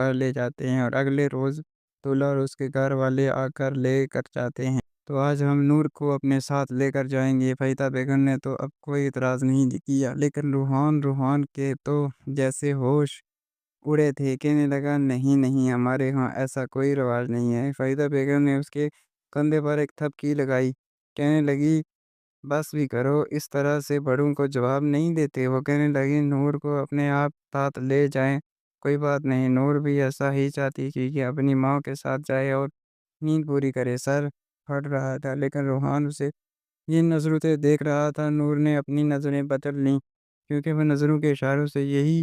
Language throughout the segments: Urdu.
گھر لے جاتے ہیں اور اگلے روز دولہا اور اس کے گھر والے آ کر لے کر جاتے ہیں۔ تو آج ہم نور کو اپنے ساتھ لے کر جائیں گے۔ فریدہ بیگم نے تو اب کوئی اعتراض نہیں کیا، لیکن روحان کے تو جیسے ہوش اڑے تھے۔ کہنے لگا نہیں نہیں، ہمارے ہاں ایسا کوئی رواج نہیں ہے۔ فریدہ بیگم نے اس کے کندھے پر ایک تھپکی لگائی، کہنے لگی بس بھی کرو، اس طرح سے بڑوں کو جواب نہیں دیتے۔ وہ کہنے لگی نور کو اپنے آپ ساتھ لے جائیں، کوئی بات نہیں۔ نور بھی ایسا ہی چاہتی تھی کہ اپنی ماں کے ساتھ جائے اور نیند پوری کرے۔ سر پھٹ رہا تھا، لیکن روحان اسے یہ نظروں سے دیکھ رہا تھا۔ نور نے اپنی نظریں بدل لیں، کیونکہ وہ نظروں کے اشاروں سے یہی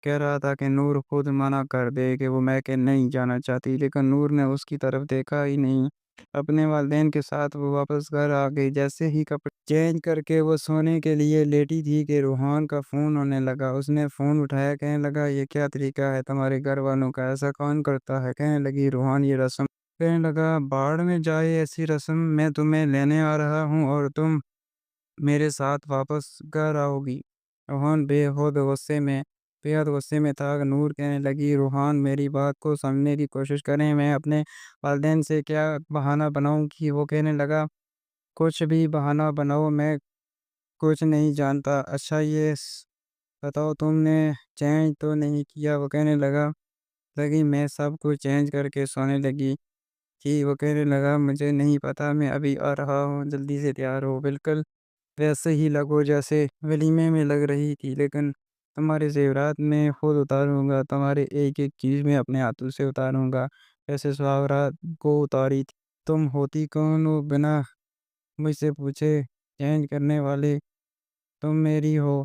کہہ رہا تھا کہ نور خود منع کر دے کہ وہ میکے نہیں جانا چاہتی، لیکن نور نے اس کی طرف دیکھا ہی نہیں۔ اپنے والدین کے ساتھ وہ واپس گھر آ گئی۔ جیسے ہی کپڑے چینج کر کے وہ سونے کے لیے لیٹی تھی کہ روحان کا فون ہونے لگا۔ اس نے فون اٹھایا، کہنے لگا یہ کیا طریقہ ہے تمہارے گھر والوں کا، ایسا کون کرتا ہے؟ کہنے لگی روحان یہ رسم۔ کہنے لگا باڑ میں جائے ایسی رسم، میں تمہیں لینے آ رہا ہوں اور تم میرے ساتھ واپس گھر آؤ گی۔ روحان بے حد غصے میں تھا۔ نور کہنے لگی روحان میری بات کو سمجھنے کی کوشش کریں، میں اپنے والدین سے کیا بہانہ بناؤں گی؟ وہ کہنے لگا کچھ بھی بہانہ بناؤ، میں کچھ نہیں جانتا۔ اچھا یہ بتاؤ تم نے چینج تو نہیں کیا؟ وہ کہنے لگی میں سب کچھ چینج کر کے سونے لگی تھی۔ وہ کہنے لگا مجھے نہیں پتا، میں ابھی آ رہا ہوں، جلدی سے تیار ہو، بالکل ویسے ہی لگو جیسے ولیمے میں لگ رہی تھی، لیکن تمہارے زیورات میں خود اتاروں گا، تمہارے ایک ایک چیز میں اپنے ہاتھوں سے اتاروں گا، ایسے سواگرات کو اتاری تھی۔ تم ہوتی کون ہو بنا مجھ سے پوچھے چینج کرنے والے؟ تم میری ہو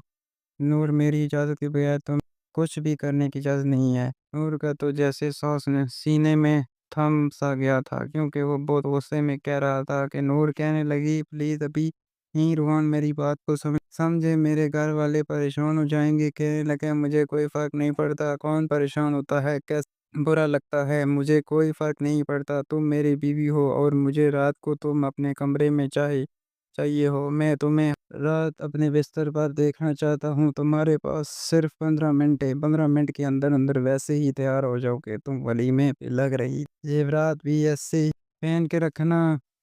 نور، میری اجازت کے بغیر تم کچھ بھی کرنے کی اجازت نہیں ہے۔ نور کا تو جیسے سانس سینے میں تھم سا گیا تھا، کیونکہ وہ بہت غصے میں کہہ رہا تھا کہ نور کہنے لگی پلیز ابھی نہیں روحان میری بات کو سمجھے، میرے گھر والے پریشان ہو جائیں گے۔ کہنے لگے مجھے کوئی فرق نہیں پڑتا کون پریشان ہوتا ہے، کیسے برا لگتا ہے، مجھے کوئی فرق نہیں پڑتا، تم میری بیوی ہو اور مجھے رات کو تم اپنے کمرے میں چاہیے ہو۔ میں تمہیں رات اپنے بستر پر دیکھنا چاہتا ہوں، تمہارے پاس صرف 15 منٹ ہے، 15 منٹ کے اندر اندر ویسے ہی تیار ہو جاؤ کہ تم ولیمے پہ لگ رہی، زیورات بھی ایسے ہی پہن کے رکھنا۔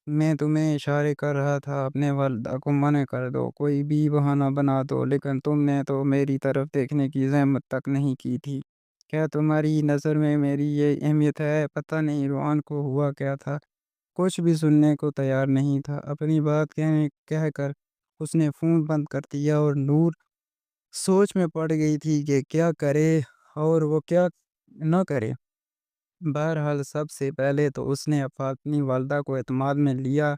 میں تمہیں اشارے کر رہا تھا اپنے والدہ کو منع کر دو، کوئی بھی بہانہ بنا دو، لیکن تم نے تو میری طرف دیکھنے کی زحمت تک نہیں کی تھی۔ کیا تمہاری نظر میں میری یہ اہمیت ہے؟ پتہ نہیں روحان کو ہوا کیا تھا، کچھ بھی سننے کو تیار نہیں تھا۔ اپنی بات کہہ کر اس نے فون بند کر دیا اور نور سوچ میں پڑ گئی تھی کہ کیا کرے اور وہ کیا نہ کرے۔ بہرحال سب سے پہلے تو اس نے اپنی والدہ کو اعتماد میں لیا،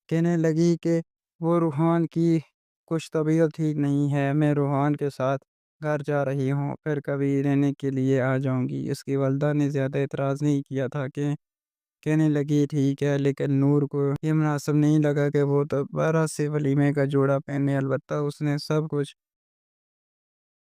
کہنے لگی کہ وہ روحان کی کچھ طبیعت ٹھیک نہیں ہے، میں روحان کے ساتھ گھر جا رہی ہوں، پھر کبھی رہنے کے لیے آ جاؤں گی۔ اس کی والدہ نے زیادہ اعتراض نہیں کیا تھا، کہ کہنے لگی ٹھیک ہے، لیکن نور کو یہ مناسب نہیں لگا کہ وہ دوبارہ سے ولیمے کا جوڑا پہنے۔ البتہ اس نے سب کچھ